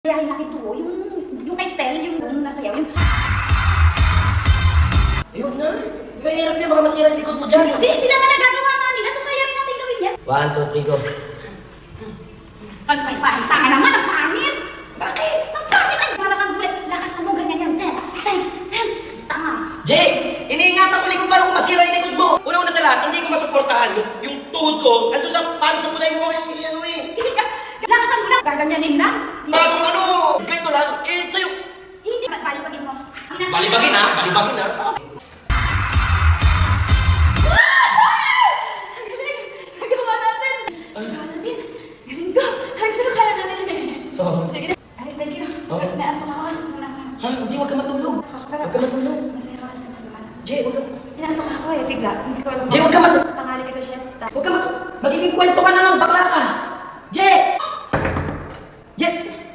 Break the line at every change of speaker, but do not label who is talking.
Yayain natin to, yung kay Stel, yung nasayaw, yung...
Ayun na. Mahirap yan, baka masira yung likod mo dyan.
Hindi, sila nga nagagawa nga nila, so kaya rin natin gawin yan.
1, 2, 3, go.
Ay, pahita ka naman, ang pangit!
Bakit?
Ang pangit! Ay, para kang gulit, lakas mo, ganyan yan, 10, tama.
Jay! Iniingatan ko likod para kung masira yung likod mo. Una-una sa lahat, hindi ko masuportahan yung tuhod ko. Andun sa paano sa kulay mo, ano eh.
Lakasan mo na, gaganyanin na.
Bagong ano, ganito lang, sa'yo.
Hindi, balibagin mo.
Balibagin ha, balibagin ha.
Nagawa natin! Nagawa natin! Galing ko! Sabi ko sa'yo, kaya natin eh. Sige na. Alice, thank you. Naantok ako, alis mo na ako.
Ha? Hindi, huwag ka matulog. Huwag ka matulog.
Masaya ka sa nagawa.
Jay, huwag ka.
Inaantok ako eh, bigla. Hindi ko alam.
Jay,